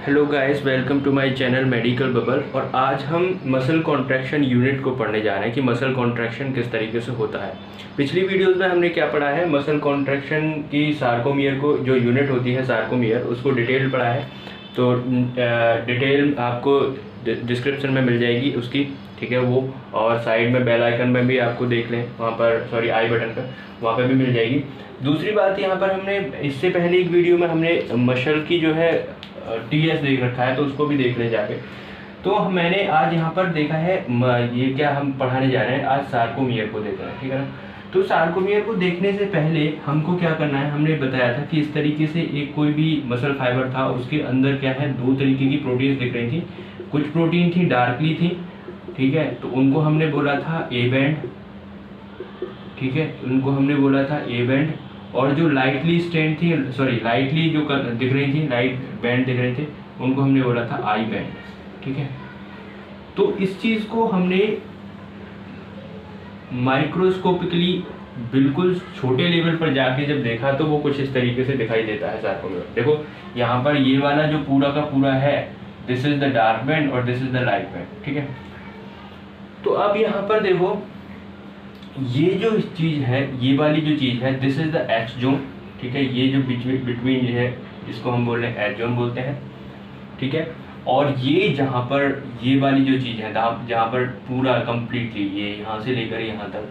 Hello guys, welcome to my channel medical bubble. और आज हम मसल कॉन्ट्रैक्शन यूनिट को पढ़ने जा रहे हैं कि मसल कॉन्ट्रैक्शन किस तरीके से होता है। पिछली वीडियोस में हमने क्या पढ़ा है, मसल कॉन्ट्रैक्शन की सार्कोमियर को जो यूनिट होती है सार्कोमियर, उसको डिटेल पढ़ा है। तो डिटेल आपको डिस्क्रिप्शन में मिल जाएगी उसकी, ठीक है वो। और साइड में बेल आइकन में भी आपको देख लें, वहाँ पर सॉरी आई बटन पर, वहाँ पर भी मिल जाएगी। दूसरी बात, यहाँ पर हमने इससे पहले एक वीडियो में हमने मसल की जो है टीएस देख रखा है, तो उसको भी देख ले जाके। तो मैंने आज यहाँ पर देखा है ये क्या हम पढ़ाने जा रहे हैं, आज सार्कोमियर को देख रहे हैं, ठीक है ना। तो सार्कोमियर को देखने से पहले हमको क्या करना है, हमने बताया था कि इस तरीके से एक कोई भी मसल फाइबर था, उसके अंदर क्या है, दो तरीके की प्रोटीन्स दिख रही थी। कुछ प्रोटीन थी डार्कली थी, ठीक है, तो उनको हमने बोला था ए बैंड, ठीक है, उनको हमने बोला था ए बैंड। और जो लाइटली स्टेंड थी, सॉरी लाइटली जो दिख रही थी, लाइट बैंड दिख रहे थे, उनको हमने बोला था आई बैंड, ठीक है। तो इस चीज को हमने माइक्रोस्कोपिकली बिल्कुल छोटे लेवल पर जाके जब देखा तो वो कुछ इस तरीके से दिखाई देता है सार्कोमियर। देखो यहाँ पर ये वाला जो पूरा का पूरा है, this is the dark band और this is the light band, ठीक है। तो अब यहाँ पर देखो, ये जो चीज है, ये वाली जो चीज है, this is the x zone, ठीक है। ये जो बिटवीन है, इसको हम बोल रहे हैं एच जोन बोलते हैं, ठीक है। और ये जहाँ पर ये वाली जो चीज है, जहाँ पर पूरा कंप्लीटली ये यहाँ से लेकर यहाँ तक,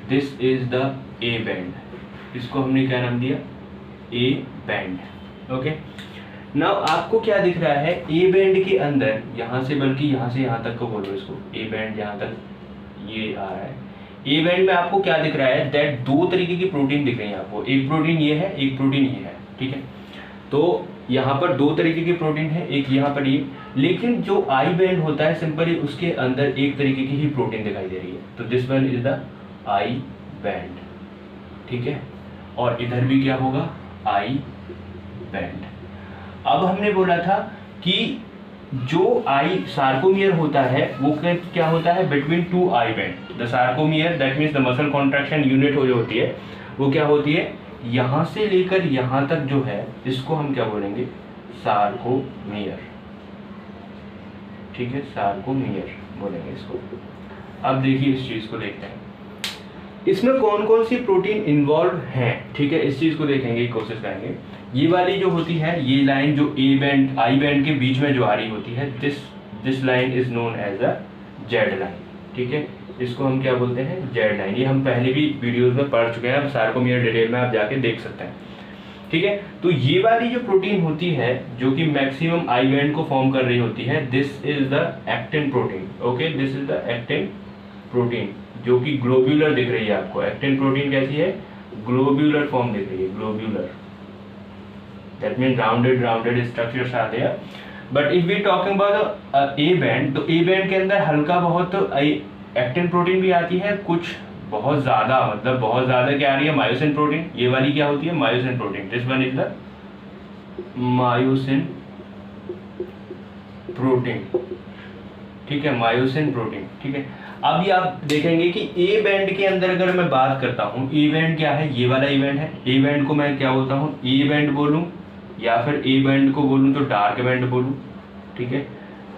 this is the A band. इसको हमने क्या नाम दिया, ए बैंड, ओके। नाउ आपको क्या दिख रहा है, ए बैंड के अंदर यहाँ से, बल्कि यहाँ से यहाँ तक को बोलो, इसको ए बैंड जहाँ तक ये आ रहा है, ए बैंड में आपको क्या दिख रहा है, दैट दो तरीके की प्रोटीन दिख रही है आपको। एक प्रोटीन ये है, एक प्रोटीन ये है, ठीक है। तो यहाँ पर दो तरीके की प्रोटीन है, एक यहाँ पर ये। लेकिन जो आई बैंड होता है, सिंपली उसके अंदर एक तरीके की ही प्रोटीन दिखाई दे रही है, तो this one is the I band, ठीक है। और इधर भी क्या होगा, आई बैंड। अब हमने बोला था कि जो आई सार्कोमियर होता है वो क्या होता है, between two I band. The sarcomere that means the muscle contraction unit हो जो होती है, वो क्या होती है, यहाँ से लेकर यहाँ तक जो है, इसको हम क्या बोलेंगे, सार्कोमियर, ठीक है, सार्कोमियर बोलेंगे इसको। अब देखिए इस चीज को देखते हैं, इसमें कौन कौन सी प्रोटीन इन्वॉल्व हैं, ठीक है, इस चीज को देखेंगे, कोशिश करेंगे। ये वाली जो होती है, ये लाइन जो ए बैंड आई बैंड के बीच में जो आ रही होती है, this line is known as a Z line, ठीक है। इसको हम क्या बोलते हैं, जेड लाइन। ये हम पहले भी वीडियोस में पढ़ चुके हैं, अब सार्कोमियर डिटेल में आप जाके देख सकते हैं, ठीक है। तो ये वाली जो प्रोटीन होती है, जो कि मैक्सिमम आई बैंड को फॉर्म कर रही होती है, this is the actin protein, okay, this is the actin protein, जो कि ग्लोब्यूलर दिख रही है आपको। एक्टिन प्रोटीन कैसी है, ग्लोब्यूलर फॉर्म दिख रही है, globular, that mean rounded structures are there. But if we talking about A band, तो ए बैंड के अंदर हल्का बहुत एक्टिन प्रोटीन भी आती है, कुछ बहुत ज्यादा, मतलब बहुत ज्यादा क्या आ रही है, मायोसिन प्रोटीन। ये वाली क्या होती है, myosin protein, this one is the myosin protein, ठीक है, मायोसिन प्रोटीन, ठीक है। अब ये आप देखेंगे कि ए बैंड के अंदर अगर मैं बात करता हूँ, ए बैंड क्या है, ये वाला ए बैंड है। ए बैंड को मैं क्या बोलता हूँ, ए बैंड बोलूँ, या फिर ए बैंड को बोलूँ तो डार्क बैंड बोलूँ, ठीक है,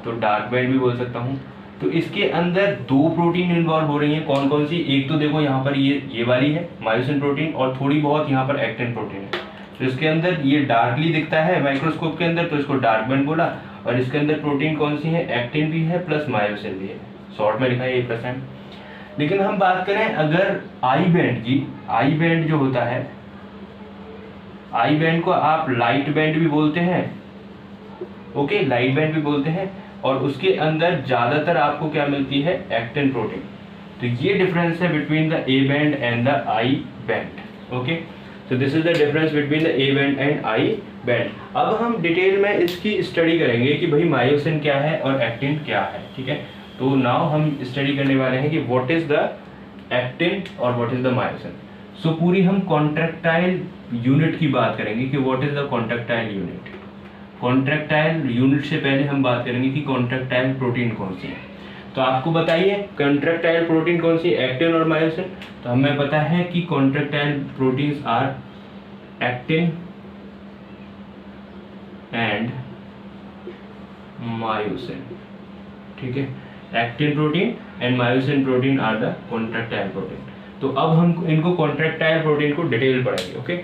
तो डार्क बैंड भी बोल सकता हूँ। तो इसके अंदर दो प्रोटीन इन्वॉल्व हो रही है, कौन कौन सी, एक तो देखो यहाँ पर ये वाली है मायोसिन प्रोटीन, और थोड़ी बहुत यहाँ पर एक्टिन प्रोटीन है। तो इसके अंदर ये डार्कली दिखता है माइक्रोस्कोप के अंदर, तो इसको डार्क बैंड बोला। और इसके अंदर प्रोटीन कौन सी है, एक्टिन भी है प्लस मायोसिन भी है, शॉर्ट में लिखा है A%। लेकिन हम बात करें अगर आई बैंड की, आई बैंड जो होता है, आई बैंड को आप लाइट बैंड भी बोलते हैं, ओके, लाइट बैंड भी बोलते हैं। और उसके अंदर ज्यादातर आपको क्या मिलती है, एक्टिन प्रोटीन। तो ये डिफरेंस है between the A band and the I band, okay. So this is the difference between the A band and I band. अब हम डिटेल में इसकी स्टडी करेंगे कि भाई मायोसिन क्या है और एक्टिन क्या है, ठीक है। तो नाउ हम स्टडी करने वाले हैं कि व्हाट इज द एक्टिन और व्हाट इज द मायोसिन। सो पूरी हम कॉन्ट्रैक्टाइल यूनिट की बात करेंगे कि what is the contractile unit. Contractile unit से पहले हम बात करेंगे कि कॉन्ट्रैक्टाइल प्रोटीन कौन सी है। तो आपको बताइए कॉन्ट्रैक्टाइल प्रोटीन कौन सी, एक्टिन और मायोसिन। तो हमें पता है कि contractile proteins are actin and myosin, ठीक है। Actin protein and myosin protein are the contractile protein. तो अब हम इनको कॉन्ट्रैक्टाइल प्रोटीन को डिटेल पढ़ेंगे, ओके।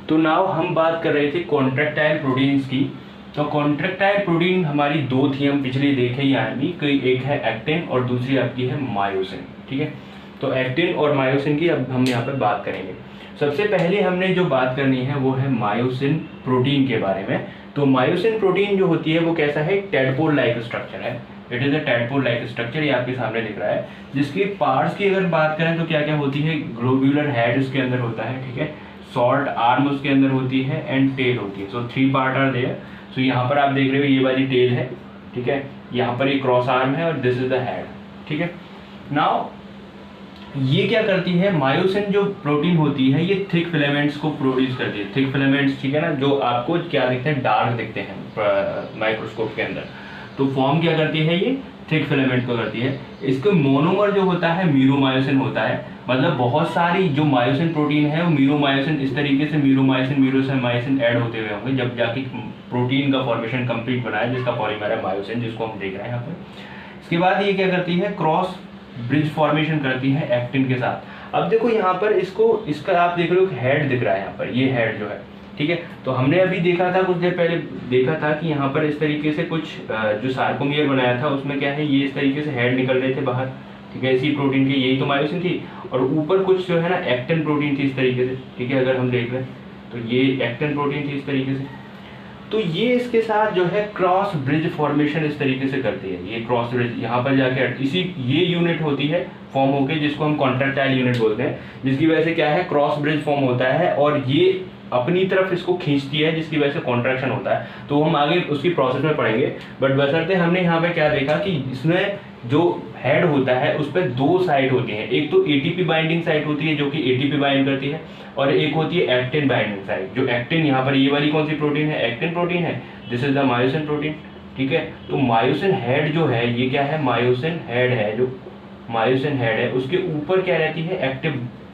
तो नाउ हम बात कर रहे थे कॉन्ट्रैक्टाइल प्रोटीन्स की। तो कॉन्ट्रैक्टाइल प्रोटीन हमारी दो थी, हम पिछले देखे ही आएंगी, कोई एक है एक्टिन और दूसरी आपकी है मायोसिन, ठीक है। तो एक्टिन और मायोसिन की अब हम यहाँ पर बात करेंगे। सबसे पहले हमने जो बात करनी है वो है मायोसिन प्रोटीन के बारे में। तो मायोसिन प्रोटीन जो होती है वो कैसा है, टैडपोल लाइक स्ट्रक्चर है। It is a tadpole like structure, ये आपके सामने दिख रहा है। जिसकी पार्ट्स की अगर बात करें तो क्या क्या होती है, ग्लोब्यूलर हेड उसके अंदर होता है, ठीक है। शॉर्ट आर्म उसके अंदर होती है एंड टेल होती है। सो 3 पार्ट आर देयर। सो यहाँ पर आप देख रहे हो ये वाली टेल है, ठीक है। यहाँ पर ये क्रॉस आर्म है और दिस इज द हेड, ठीक है। नाउ ये क्या करती है, मायोसिन जो प्रोटीन होती है ये थिक फिलामेंट्स को प्रोड्यूस करती है। थिक फिलामेंट्स, ठीक है ना, जो आपको क्या दिखते हैं, डार्क दिखते हैं माइक्रोस्कोप के अंदर। तो फॉर्म क्या करती है, ये थिक फिलामेंट को करती है। इसके मोनोमर जो होता है मीरोमायोसिन होता है। मतलब बहुत सारी जो मायोसिन प्रोटीन है वो मीरोमायोसिन, इस तरीके से मीरोमायोसिन ऐड होते हुए होंगे जब जाके प्रोटीन का फॉर्मेशन कंप्लीट बना है, जिसका पॉलीमर है मायोसिन, जिसको हम देख रहे हैं यहाँ पे। इसके बाद ये क्या करती है, क्रॉस ब्रिज फॉर्मेशन करती है एक्टिन के साथ। अब देखो यहाँ पर इसका आप देख रहे हो हेड दिख रहा है यहाँ पर, ये हेड जो है, ठीक है। तो हमने अभी देखा था, कुछ देर पहले देखा था कि यहाँ पर इस तरीके से कुछ जो सार्कोमियर बनाया था उसमें क्या है, ये इस तरीके से हेड निकल रहे थे बाहर, ठीक है। इसी प्रोटीन की यही तो मायोसिन थी। और ऊपर कुछ जो है ना एक्टिन प्रोटीन थी इस तरीके से, ठीक है। अगर हम देख रहे हैं तो ये एक्टिन प्रोटीन थी इस तरीके से। तो ये इसके साथ जो है क्रॉस ब्रिज फॉर्मेशन इस तरीके से करती है। ये क्रॉस ब्रिज यहाँ पर जाके इसी ये यूनिट होती है फॉर्म होके, जिसको हम कॉन्ट्रैक्टाइल यूनिट बोलते हैं, जिसकी वजह से क्या है, क्रॉस ब्रिज फॉर्म होता है और ये अपनी तरफ इसको खींचती है, जिसकी वजह से कॉन्ट्रैक्शन होता है। तो हम आगे उसकी प्रोसेस में पढ़ेंगे। बट बशर्ते हमने यहाँ पे क्या देखा कि इसमें जो हेड होता है उस पर 2 साइड होती हैं। एक तो एटीपी बाइंडिंग साइट होती है जो कि एटीपी बाइंड करती है, और एक होती है एक्टिन बाइंडिंग साइट। जो एक्टिन, यहाँ पर ये वाली कौन सी प्रोटीन है, एक्टिन प्रोटीन है। This is the myosin protein, ठीक है। तो मायोसिन हेड जो है ये क्या है, मायोसिन हेड है। जो मायोसिन हेड है उसके ऊपर क्या रहती है,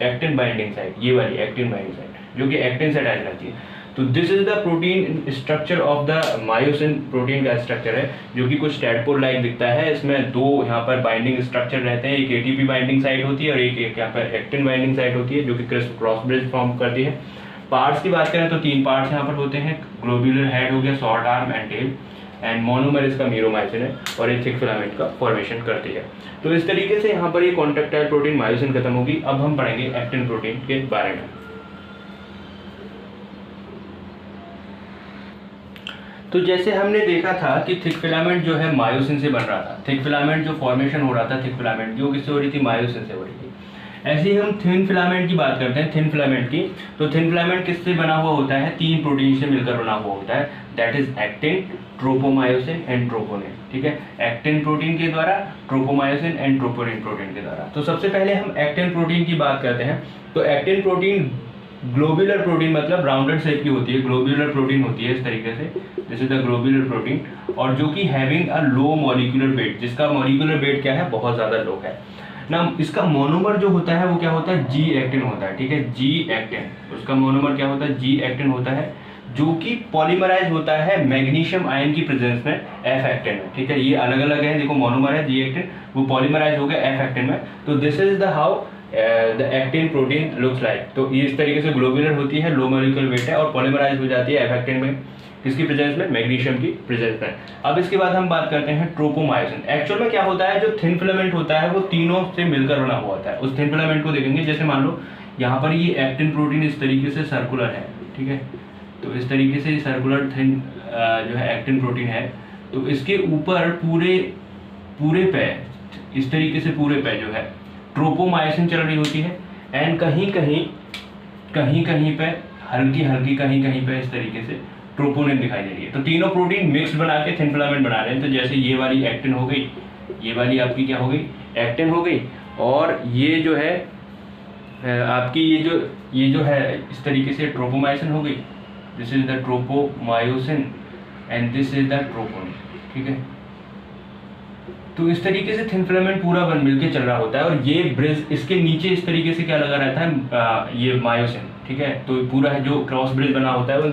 एक्टिन बाइंडिंग साइट, ये वाली एक्टिन बाइंडिंग साइट जो कि एक्टिन से अटैच रहती है। तो this is the protein structure of the myosin protein का स्ट्रक्चर है, जो कि कुछ टैडपोल लाइक दिखता है। इसमें 2 यहाँ पर बाइंडिंग स्ट्रक्चर रहते हैं, एक एटीपी बाइंडिंग साइट होती है और एक यहाँ पर एक्टिन बाइंडिंग साइट होती है, जो कि क्रॉस ब्रिज फॉर्म करती है। पार्ट्स की बात करें तो 3 पार्ट्स यहाँ पर होते हैं, ग्लोब्यूलर हेड हो गया, short arm and tail, and monomer इसका मीरोमायोसिन है और ये थिक फिलामेंट का फॉर्मेशन करती है। तो इस तरीके से यहाँ पर ये कॉन्ट्रैक्टाइल प्रोटीन मायोसिन खत्म होगी। अब हम पढ़ेंगे एक्टिन प्रोटीन के बारे में। तो जैसे हमने देखा था कि थिक फिलामेंट जो है मायोसिन से बन रहा था। थिक फिलामेंट जो फॉर्मेशन हो रहा था, थिक फिलामेंट जो किससे हो रही थी, मायोसिन से हो रही थी। ऐसे ही हम थिन फिलामेंट की बात करते हैं, थिन फिलामेंट की। तो थिन फिलामेंट किससे बना हुआ होता है, 3 प्रोटीन से मिलकर बना हुआ होता है। That is actin, tropomyosin and troponin, ठीक है। एक्टिन प्रोटीन के द्वारा, ट्रोपोमायोसिन एंड ट्रोपोनिन प्रोटीन के द्वारा। तो सबसे पहले हम एक्टिन प्रोटीन की बात करते हैं। तो एक्टिन प्रोटीन ग्लोब्यूलर प्रोटीन, मतलब राउंडेड शेप की होती है, ग्लोब्यूलर प्रोटीन होती है इस तरीके से, this is the globular protein, और जो कि having a low molecular weight, जिसका मॉलिक्यूलर वेट क्या है, बहुत ज़्यादा लो है ना। इसका मोनोमर जो होता है वो क्या होता है, जी एक्टिन होता है, ठीक है। जी एक्टिन, उसका मोनोमर क्या होता है, जी एक्टिन होता है, जो कि पॉलीमराइज होता है मैग्नीशियम आयन की प्रेजेंस में, एफ एक्टिन में, ठीक है। ये अलग अलग है, देखो मोनोमर है जी एक्टिन, वो पॉलीमराइज हो गया एफ एक्टिन में। तो this is the how the actin protein looks like. तो ये इस तरीके से ग्लोब्यूलर होती है, लो मॉलिक्यूलर वेट है और पॉलीमराइज हो जाती है एफ एक्टिन में, किसकी प्रेजेंस में, मैग्नीशियम की प्रेजेंस में। अब इसके बाद हम बात करते हैं ट्रोपोमायोसिन। एक्चुअल में क्या होता है, जो थिन फिलामेंट होता है वो तीनों से मिलकर बना हुआ होता है। उस थिन फिलामेंट को देखेंगे, जैसे मान लो यहाँ पर ये एक्टिन प्रोटीन इस तरीके से सर्कुलर है, ठीक है। तो इस तरीके से सर्कुलर थिन जो है एक्टिन प्रोटीन है। तो इसके ऊपर पूरे पे इस तरीके से पूरे पे जो है ट्रोपोमायोसिन चल रही होती है, एंड कहीं कहीं पे हल्की कहीं पे इस तरीके से ट्रोपोनिन दिखाई दे रही है। तो तीनों प्रोटीन मिक्स बना के थिन फिलामेंट बना रहे हैं। तो जैसे ये वाली एक्टिन हो गई, ये वाली आपकी क्या हो गई, एक्टिन हो गई, और ये जो है आपकी ये जो है इस तरीके से ट्रोपोमायोसिन हो गई, this is the tropomyosin and this is the troponin, ठीक है। तो इस तरीके से थिन फिलामेंट पूरा बन मिलके चल रहा होता है, और ये ब्रिज इसके नीचे इस तरीके से क्या लगा रहता है, ये मायोसिन, ठीक है। तो पूरा है जो क्रॉस ब्रिज बना होता है उन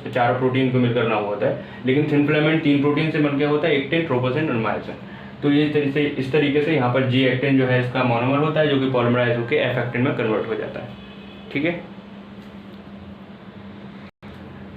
चारों प्रोटीन को मिलकर बना हुआ होता है, लेकिन थिन फिलामेंट 3 प्रोटीन से बनकर होता है, एक्टिन, ट्रोपोसिन और मायोसिन। तो ये इस तरीके से यहाँ पर जी एक्टिन जो है इसका मोनोमर होता है जो कि पॉलीमराइज होकर एफ एक्टिन में कन्वर्ट हो जाता है, ठीक है।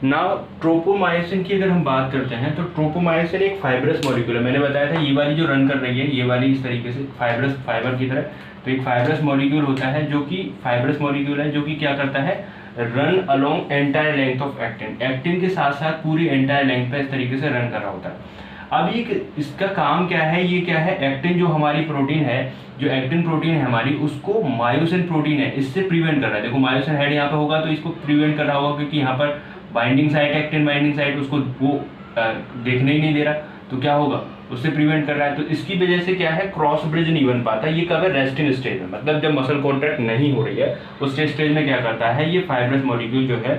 नाउ ट्रोपोमायोसिन की अगर हम बात करते हैं तो ट्रोपोमायोसिन एक फाइब्रस मॉलिक्यूल है। मैंने बताया था ये वाली जो रन कर रही है ये वाली इस तरीके से फाइबर की तरह, तो एक फाइब्रस मॉलिक्यूल होता है जो कि फाइब्रस मॉलिक्यूल है जो कि क्या करता है, run along entire length of actin, actin के साथ साथ पूरी एंटायर लेंथ पे इस तरीके से रन कर रहा होता है। अब ये इसका काम क्या है, ये क्या है, एक्टिन जो हमारी प्रोटीन है, जो एक्टिन प्रोटीन है हमारी, उसको मायोसिन प्रोटीन है इससे प्रिवेंट कर रहा है। देखो मायोसिन हेड यहाँ पे होगा तो इसको प्रिवेंट कर रहा होगा क्योंकि यहाँ पर binding site, actin binding site, उसको वो देखने ही नहीं दे रहा, तो क्या होगा, उससे प्रिवेंट कर रहा है। तो इसकी वजह से क्या है, क्रॉस ब्रिज नहीं बन पाता। ये कब है, रेस्टिंग स्टेज में, मतलब जब मसल कॉन्ट्रैक्ट नहीं हो रही है उस स्टेज में क्या करता है, ये फाइब्रस मॉलिक्यूल जो है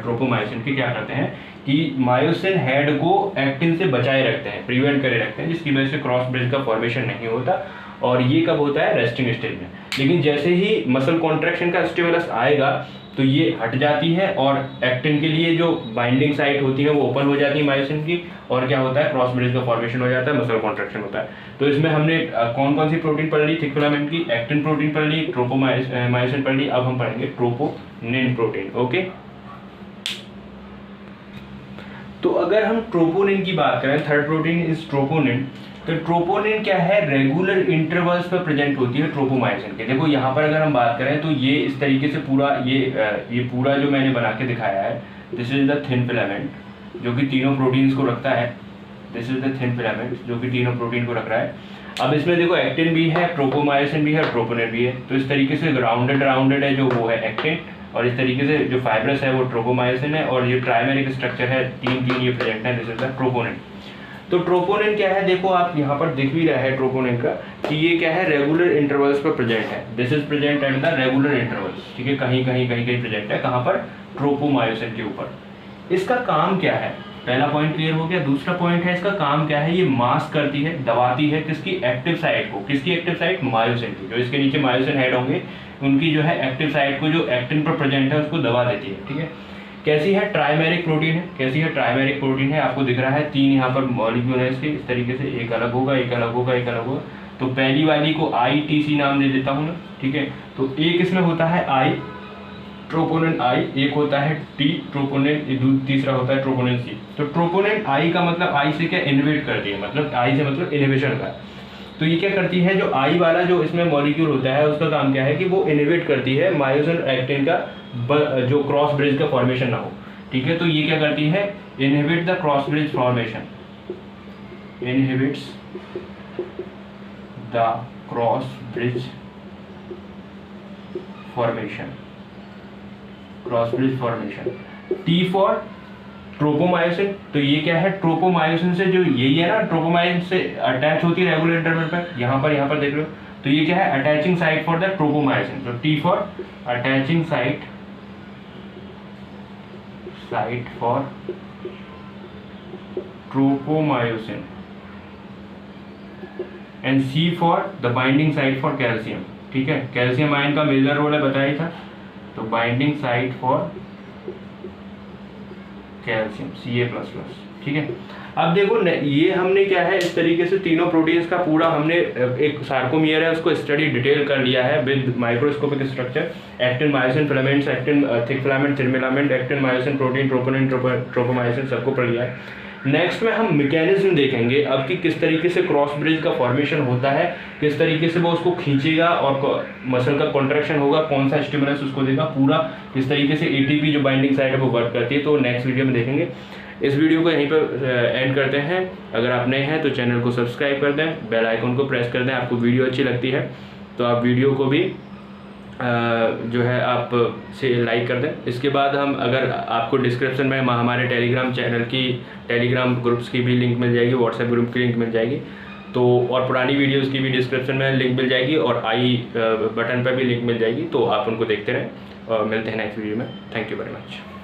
ट्रोपोमायोसिन के क्या करते हैं कि मायोसिन हेड को एक्टिन से बचाए रखते हैं, प्रिवेंट करे रखते हैं, जिसकी वजह से क्रॉस ब्रिज का फॉर्मेशन नहीं होता। और ये कब होता है, रेस्टिंग स्टेज में। लेकिन जैसे ही मसल कॉन्ट्रैक्शन का स्टिमुलस आएगा तो ये हट जाती है और एक्टिन के लिए जो बाइंडिंग साइट होती है वो ओपन हो जाती है मायोसिन की, और क्या होता है, क्रॉस ब्रिज का फॉर्मेशन हो जाता है, मसल कॉन्ट्रैक्शन होता है। तो इसमें हमने कौन कौन सी प्रोटीन पढ़ ली, थिक फिलामेंट की, एक्टिन प्रोटीन पढ़ ली, ट्रोपोमायोसिन पढ़ ली। अब हम पढ़ेंगे ट्रोपोनिन प्रोटीन। ओके, तो अगर हम ट्रोपोनिन की बात करें, थर्ड प्रोटीन इज ट्रोपोनिन। तो ट्रोपोनिन क्या है, रेगुलर इंटरवल्स पर प्रेजेंट होती है ट्रोपोमायोसिन के। देखो यहाँ पर अगर हम बात करें तो ये इस तरीके से पूरा ये पूरा जो मैंने बना के दिखाया है, this is the thin filament जो कि तीनों प्रोटीन्स को रखता है। This is the thin filament जो कि तीनों प्रोटीन को रख रहा है। अब इसमें देखो एक्टिन भी है, ट्रोपोमायोसिन भी है, ट्रोपोनिन भी है। तो इस तरीके से राउंडेड है जो वो है एक्टिन, और इस तरीके से जो फाइब्रस है वो ट्रोपोमायोसिन है, और ये ट्राइमेरिक स्ट्रक्चर है, तीन ये प्रेजेंट है, दिस इज द ट्रोपोनिन। तो ट्रोपोनिन क्या है, देखो आप यहाँ पर दिख भी रहा है ट्रोपोनिन का कि ये क्या है, रेगुलर इंटरवल्स पर प्रेजेंट है। This is present at the regular intervals, ठीक है, कहीं प्रेजेंट है, कहाँ पर, ट्रोपोमायोसिन के ऊपर। इसका काम क्या है, पहला पॉइंट क्लियर हो गया। दूसरा पॉइंट है इसका काम क्या है, ये मास्क करती है, दबाती है किसकी, एक्टिव साइट को। किसकी एक्टिव साइट, मायोसिन की। जो इसके नीचे मायोसिन हेड होंगे उनकी जो है एक्टिव साइट को जो एक्टिन पर प्रेजेंट है उसको दबा देती है, ठीक है। कैसी है, ट्राइमेरिक प्रोटीन है। कैसी है, ट्राइमेरिक प्रोटीन है। आपको दिख रहा है 3 यहाँ पर मॉलिक्यूल है इसके, इस तरीके से, एक अलग होगा, एक अलग होगा, एक अलग होगा। तो पहली वाली को ITC नाम दे देता हूँ ना, ठीक है। तो एक इसमें होता है I, ट्रोपोनिन I, एक होता है T, ट्रोपोनिन, तीसरा होता है ट्रोपोनिन C। तो ट्रोपोनिन I का मतलब I से क्या, इनहिबिट करती है, मतलब I से मतलब इनहिबिशन का। तो ये क्या करती है, जो I वाला जो इसमें मॉलिक्यूल होता है उसका काम क्या है कि वो इनहिबिट करती है मायोसिन एक्टिन का जो क्रॉस ब्रिज का फॉर्मेशन ना हो, ठीक है। तो ये क्या करती है, inhibit the cross bridge formation, inhibits the cross bridge formation, cross bridge formation. T for tropomyosin. तो ये क्या है, ट्रोपोमायोसिन से जो यही है ना, ट्रोपोमायोसिन से अटैच होती है रेगुलर इंटरवल पर, यहाँ पर देख लो। तो ये क्या है, attaching site for the tropomyosin. तो T for attaching site for tropomyosin, and C for the binding site for calcium, ठीक है। कैल्शियम आयन का मेजर रोल है, बताया था। तो binding site for calcium Ca++, ठीक है। अब देखो ये हमने क्या है, इस तरीके से तीनों प्रोटीन्स का पूरा हमने एक सार्कोमियर है उसको स्टडी डिटेल कर लिया है with microscopic structure, actin, myosin, filaments, actin, thick filament, thin filament, actin, myosin, protein, troponin, tropomyosin, सबको पढ़ लिया है। नेक्स्ट में हम मैकेनिज्म देखेंगे अब कि किस तरीके से क्रॉस ब्रिज का फॉर्मेशन होता है, किस तरीके से वो उसको खींचेगा और मसल का कॉन्ट्रैक्शन होगा, कौन सा स्टिमुलस उसको देगा, पूरा किस तरीके से ATP जो बाइंडिंग साइट है वो वर्क करती है। तो नेक्स्ट वीडियो में देखेंगे। इस वीडियो को यहीं पर एंड करते हैं। अगर आप नए हैं तो चैनल को सब्सक्राइब कर दें, बेल आइकन को प्रेस कर दें। आपको वीडियो अच्छी लगती है तो आप वीडियो को भी जो है आप से लाइक कर दें। इसके बाद हम, अगर आपको डिस्क्रिप्शन में हमारे टेलीग्राम चैनल की, टेलीग्राम ग्रुप्स की भी लिंक मिल जाएगी, व्हाट्सएप ग्रुप की लिंक मिल जाएगी, तो और पुरानी वीडियोस की भी डिस्क्रिप्शन में लिंक मिल जाएगी, और आई बटन पर भी लिंक मिल जाएगी, तो आप उनको देखते रहें। और मिलते हैं नेक्स्ट वीडियो में। Thank you very much.